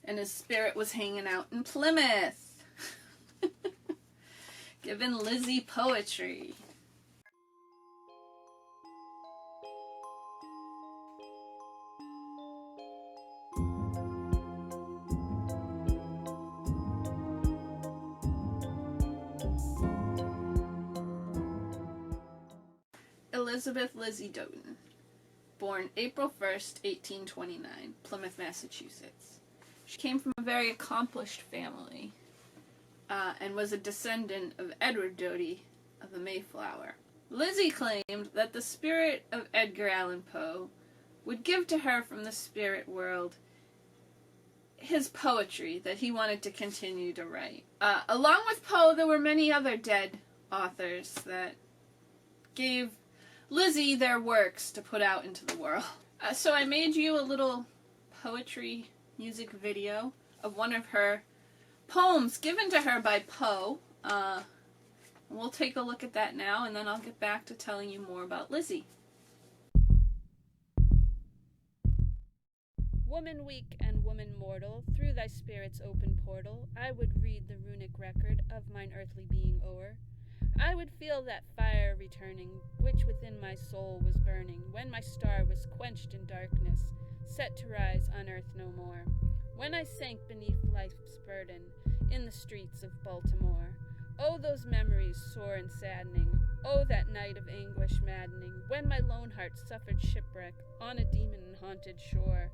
and his spirit was hanging out in Plymouth, giving Lizzie poetry. Elizabeth Lizzie Doten, born April 1st, 1829, Plymouth, Massachusetts. She came from a very accomplished family and was a descendant of Edward Doty of the Mayflower. Lizzie claimed that the spirit of Edgar Allan Poe would give to her from the spirit world his poetry that he wanted to continue to write. Along with Poe, there were many other dead authors that gave Lizzie their works to put out into the world. So I made you a little poetry music video of one of her poems given to her by Poe. We'll take a look at that now, and then I'll get back to telling you more about Lizzie. Woman weak and woman mortal, through thy spirit's open portal, I would read the runic record of mine earthly being o'er. I would feel that fire returning, which within my soul was burning, when my star was quenched in darkness, set to rise on earth no more. When I sank beneath life's burden, in the streets of Baltimore. Oh, those memories sore and saddening, oh, that night of anguish maddening, when my lone heart suffered shipwreck on a demon-haunted shore.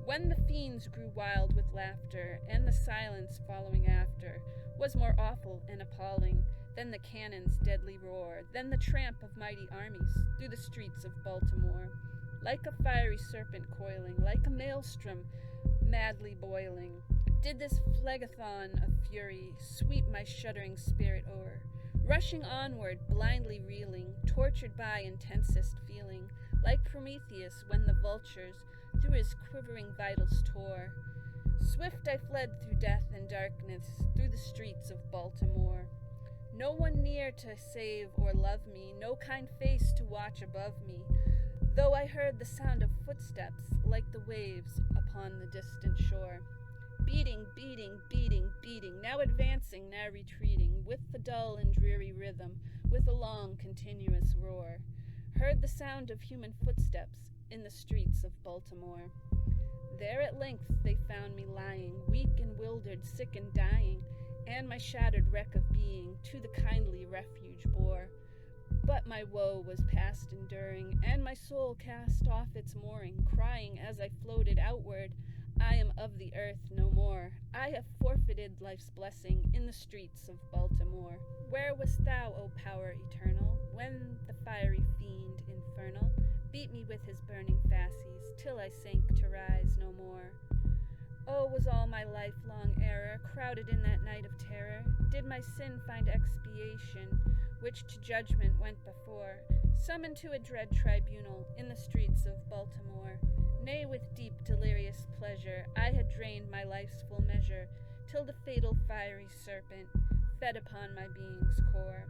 When the fiends grew wild with laughter, and the silence following after was more awful and appalling than the cannon's deadly roar, than the tramp of mighty armies through the streets of Baltimore. Like a fiery serpent coiling, like a maelstrom madly boiling, did this phlegethon of fury sweep my shuddering spirit o'er, rushing onward, blindly reeling, tortured by intensest feeling, like Prometheus when the vultures through his quivering vitals tore. Swift I fled through death and darkness, through the streets of Baltimore. No one near to save or love me, no kind face to watch above me, though I heard the sound of footsteps like the waves upon the distant shore. Beating, beating, beating, beating, now advancing, now retreating, with the dull and dreary rhythm, with a long continuous roar. Heard the sound of human footsteps in the streets of Baltimore. There at length they found me lying, weak and wildered, sick and dying, and my shattered wreck of being to the kindly refuge bore. But my woe was past enduring, and my soul cast off its mooring, crying as I floated outward, I am of the earth no more. I have forfeited life's blessing in the streets of Baltimore. Where wast thou, O power eternal, when the fiery fiend infernal beat me with his burning fasces, till I sank to rise no more? Oh, was all my lifelong error crowded in that night of terror? Did my sin find expiation, which to judgment went before, summoned to a dread tribunal in the streets of Baltimore? Nay, with deep delirious pleasure, I had drained my life's full measure, till the fatal fiery serpent fed upon my being's core.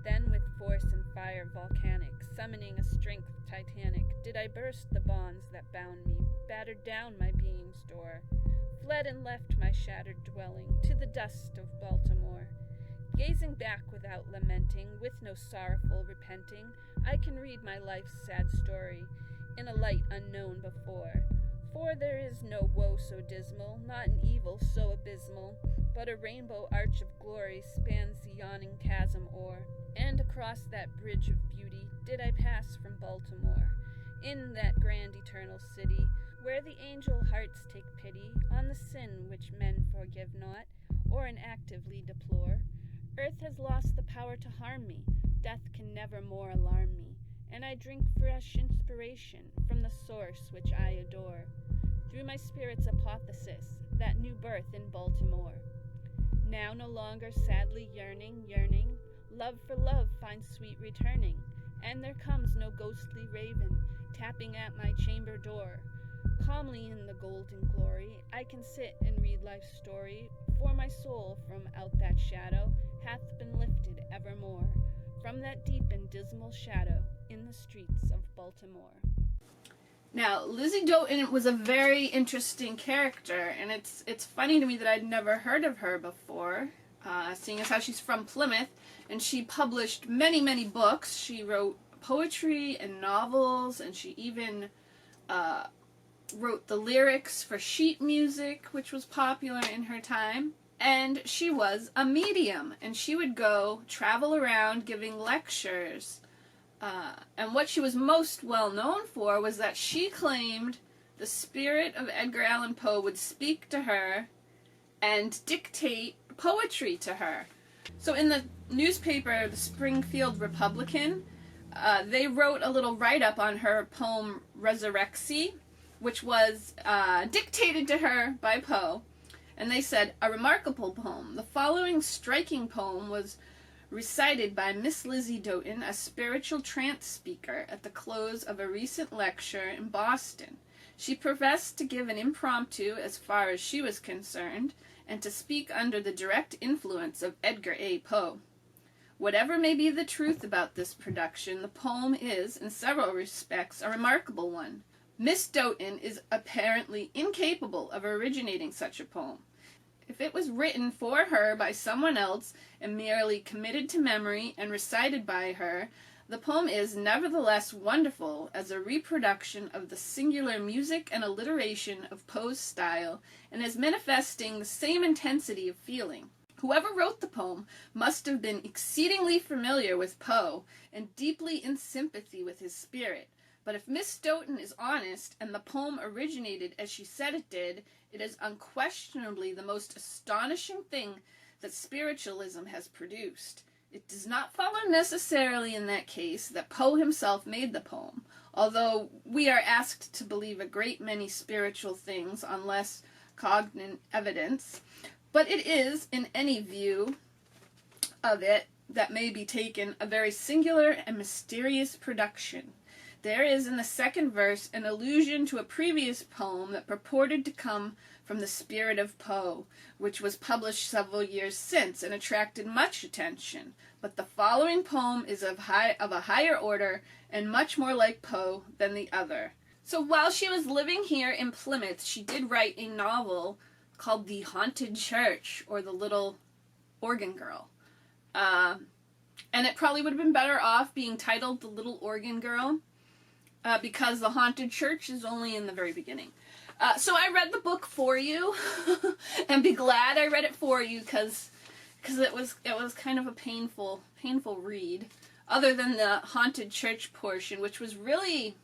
Then with force and fire volcanic, summoning a strength titanic, did I burst the bonds that bound me, battered down my being's door, fled and left my shattered dwelling to the dust of Baltimore. Gazing back without lamenting, with no sorrowful repenting, I can read my life's sad story in a light unknown before. For there is no woe so dismal, not an evil so abysmal, but a rainbow arch of glory spans the yawning chasm o'er. And across that bridge of beauty did I pass from Baltimore, in that grand eternal city, where the angel hearts take pity on the sin which men forgive not, or inactively deplore. Earth has lost the power to harm me, death can never more alarm me, and I drink fresh inspiration from the source which I adore, through my spirit's apotheosis, that new birth in Baltimore. Now no longer sadly yearning, love for love finds sweet returning, and there comes no ghostly raven, tapping at my chamber door. Calmly in the golden glory, I can sit and read life's story, for my soul from out that shadow hath been lifted evermore, from that deep and dismal shadow in the streets of Baltimore. Now, Lizzie Doten was a very interesting character, and it's funny to me that I'd never heard of her before, seeing as how she's from Plymouth, and she published many, many books. She wrote poetry and novels, and she even wrote the lyrics for sheet music, which was popular in her time. And she was a medium, and she would go travel around giving lectures. And what she was most well known for was that she claimed the spirit of Edgar Allan Poe would speak to her and dictate poetry to her. So in the newspaper, the Springfield Republican, they wrote a little write-up on her poem Resurrexy, which was dictated to her by Poe. And they said, "A remarkable poem. The following striking poem was recited by Miss Lizzie Doten, a spiritual trance speaker, at the close of a recent lecture in Boston. She professed to give an impromptu as far as she was concerned, and to speak under the direct influence of Edgar A. Poe. Whatever may be the truth about this production, the poem is, in several respects, a remarkable one. Miss Doten is apparently incapable of originating such a poem. If it was written for her by someone else and merely committed to memory and recited by her, the poem is nevertheless wonderful as a reproduction of the singular music and alliteration of Poe's style, and as manifesting the same intensity of feeling. Whoever wrote the poem must have been exceedingly familiar with Poe and deeply in sympathy with his spirit. But if Miss Doten is honest, and the poem originated as she said it did, it is unquestionably the most astonishing thing that spiritualism has produced. It does not follow necessarily in that case that Poe himself made the poem, although we are asked to believe a great many spiritual things on less cognate evidence. But it is, in any view of it that may be taken, a very singular and mysterious production. There is in the second verse an allusion to a previous poem that purported to come from the spirit of Poe, which was published several years since and attracted much attention. But the following poem is of a higher order and much more like Poe than the other. So while she was living here in Plymouth, she did write a novel called The Haunted Church, or The Little Organ Girl. And it probably would have been better off being titled The Little Organ Girl, because The Haunted Church is only in the very beginning. So I read the book for you, and be glad I read it for you, because it was kind of a painful read, other than the Haunted Church portion, which was really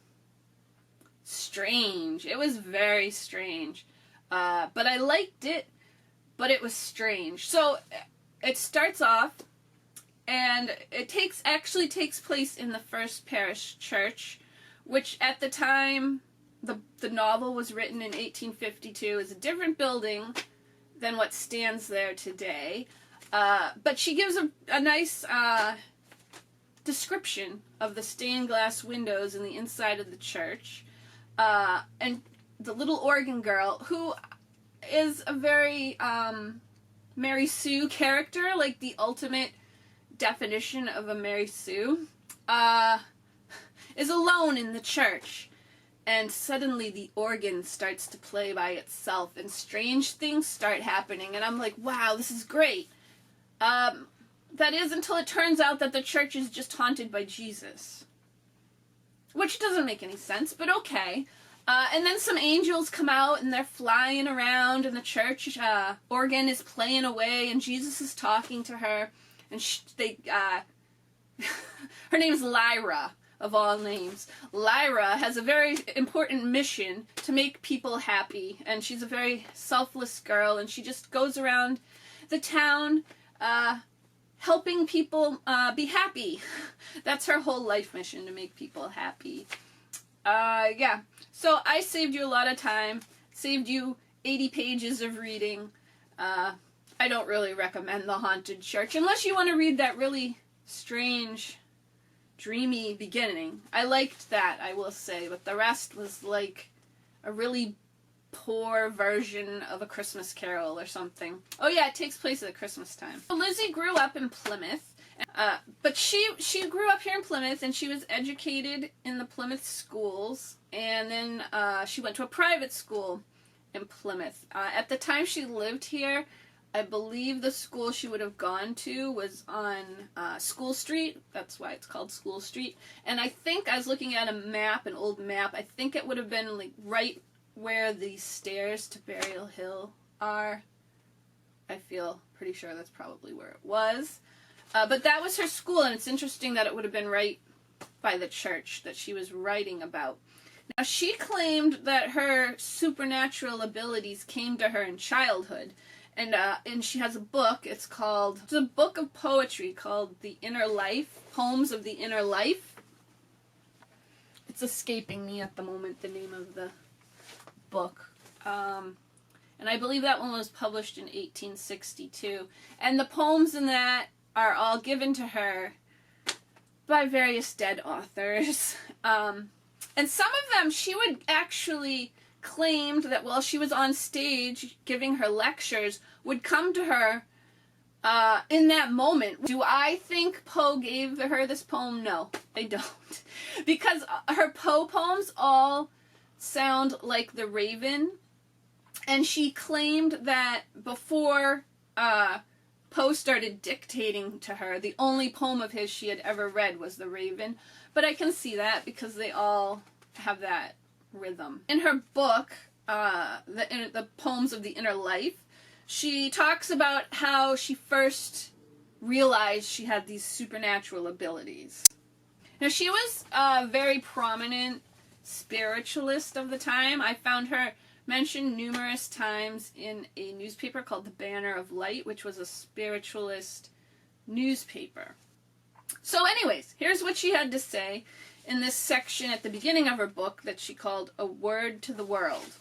strange. It was very strange. But I liked it, but it was strange. So it starts off, and it actually takes place in the First Parish Church, which at the time the novel was written in 1852, is a different building than what stands there today. But she gives a nice description of the stained glass windows in the inside of the church. And the little organ girl, who is a very Mary Sue character, like the ultimate definition of a Mary Sue, is alone in the church, and suddenly the organ starts to play by itself, and strange things start happening, and I'm like, wow, this is great. That is until it turns out that the church is just haunted by Jesus, which doesn't make any sense, but okay. And then some angels come out, and they're flying around, and the church organ is playing away, and Jesus is talking to her, and her name's Lyra, of all names. Lyra has a very important mission to make people happy, and she's a very selfless girl, and she just goes around the town helping people be happy. That's her whole life mission, to make people happy. Yeah. So I saved you a lot of time, saved you 80 pages of reading. I don't really recommend The Haunted Church, unless you want to read that really strange, dreamy beginning. I liked that, I will say, but the rest was like a really poor version of A Christmas Carol or something. Oh yeah, it takes place at Christmas time. So Lizzie grew up in Plymouth, But she grew up here in Plymouth, and she was educated in the Plymouth schools, and then she went to a private school in Plymouth. At the time she lived here, I believe the school she would have gone to was on School Street. That's why it's called School Street. And I think I was looking at a map, an old map. I think it would have been like right where the stairs to Burial Hill are. I feel pretty sure that's probably where it was. But that was her school, and it's interesting that it would have been right by the church that she was writing about. Now, she claimed that her supernatural abilities came to her in childhood. And she has a book. It's a book of poetry called The Inner Life, Poems of the Inner Life. It's escaping me at the moment, the name of the book. And I believe that one was published in 1862. And the poems in that are all given to her by various dead authors. And some of them she would actually claimed that while she was on stage giving her lectures would come to her in that moment. Do I think Poe gave her this poem? No, I don't. Because her Poe poems all sound like The Raven, and she claimed that before Poe started dictating to her, the only poem of his she had ever read was The Raven. But I can see that because they all have that rhythm. In her book, the Poems of the Inner Life, she talks about how she first realized she had these supernatural abilities. Now, she was a very prominent spiritualist of the time. I found her mentioned numerous times in a newspaper called The Banner of Light, which was a spiritualist newspaper. So anyways, here's what she had to say in this section at the beginning of her book that she called A Word to the World.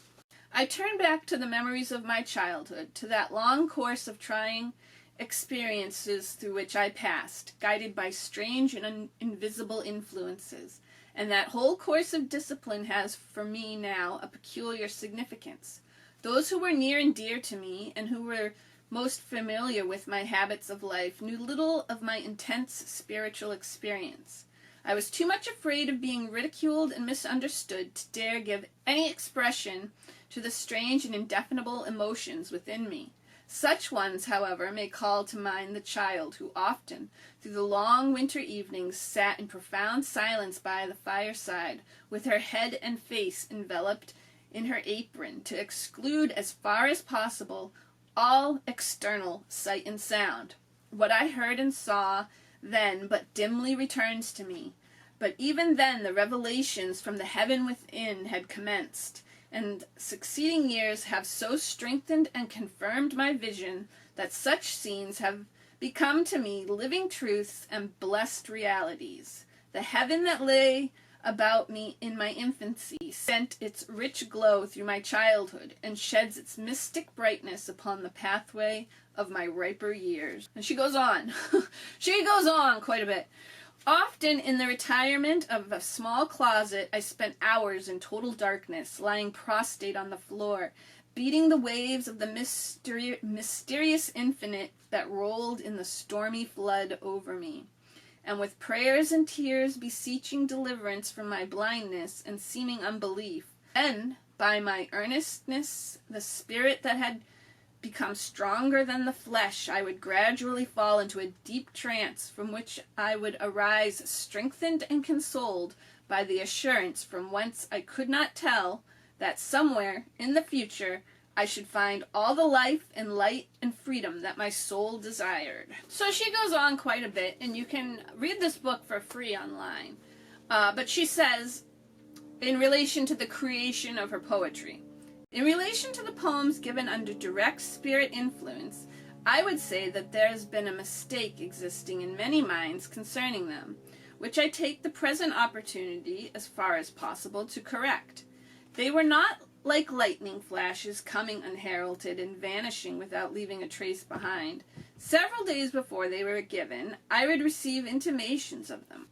I turn back to the memories of my childhood, to that long course of trying experiences through which I passed, guided by strange and invisible influences. And that whole course of discipline has, for me now, a peculiar significance. Those who were near and dear to me, and who were most familiar with my habits of life, knew little of my intense spiritual experience. I was too much afraid of being ridiculed and misunderstood to dare give any expression to the strange and indefinable emotions within me. Such ones, however, may call to mind the child who often, through the long winter evenings, sat in profound silence by the fireside, with her head and face enveloped in her apron, to exclude as far as possible all external sight and sound. What I heard and saw then but dimly returns to me, but even then the revelations from the heaven within had commenced, and succeeding years have so strengthened and confirmed my vision that such scenes have become to me living truths and blessed realities. The heaven that lay about me in my infancy sent its rich glow through my childhood and sheds its mystic brightness upon the pathway of my riper years. And she goes on. She goes on quite a bit. Often in the retirement of a small closet, I spent hours in total darkness, lying prostrate on the floor, beating the waves of the mysterious infinite that rolled in the stormy flood over me, and with prayers and tears beseeching deliverance from my blindness and seeming unbelief. Then, by my earnestness, the spirit that had become stronger than the flesh, I would gradually fall into a deep trance from which I would arise strengthened and consoled by the assurance from whence I could not tell that somewhere in the future I should find all the life and light and freedom that my soul desired. So she goes on quite a bit, and you can read this book for free online. But she says, in relation to the creation of her poetry, in relation to the poems given under direct spirit influence, I would say that there has been a mistake existing in many minds concerning them, which I take the present opportunity, as far as possible, to correct. They were not like lightning flashes coming unheralded and vanishing without leaving a trace behind. Several days before they were given, I would receive intimations of them.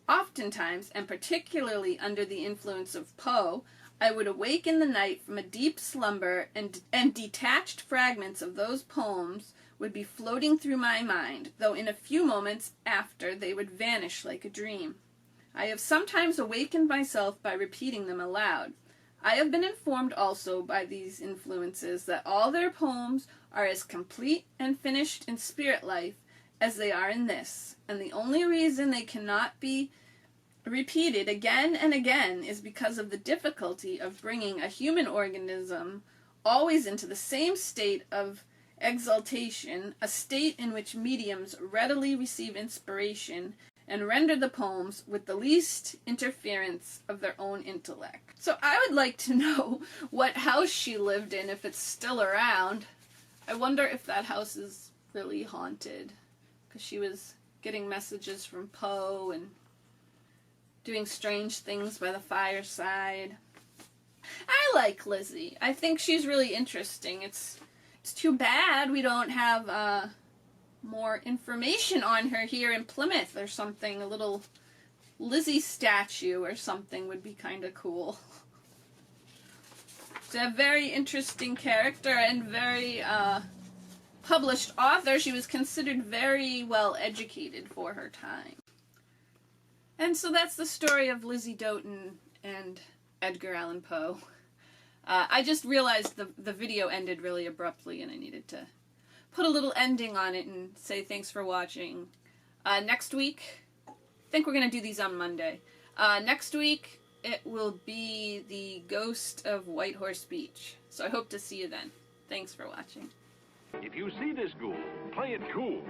Oftentimes, and particularly under the influence of Poe, I would awake in the night from a deep slumber, and detached fragments of those poems would be floating through my mind, though in a few moments after they would vanish like a dream. I have sometimes awakened myself by repeating them aloud. I have been informed also by these influences that all their poems are as complete and finished in spirit life as they are in this, and the only reason they cannot be repeated again and again is because of the difficulty of bringing a human organism always into the same state of exaltation, a state in which mediums readily receive inspiration and render the poems with the least interference of their own intellect. So I would like to know what house she lived in, if it's still around. I wonder if that house is really haunted, because she was getting messages from Poe and doing strange things by the fireside. I like Lizzie. I think she's really interesting. It's too bad we don't have more information on her here in Plymouth or something. A little Lizzie statue or something would be kind of cool. She's a very interesting character and very published author. She was considered very well educated for her time. And so that's the story of Lizzie Doten and Edgar Allan Poe. I just realized the video ended really abruptly, and I needed to put a little ending on it and say thanks for watching. Next week, I think we're going to do these on Monday. Next week, it will be the Ghost of Whitehorse Beach. So I hope to see you then. Thanks for watching. If you see this ghoul, play it cool.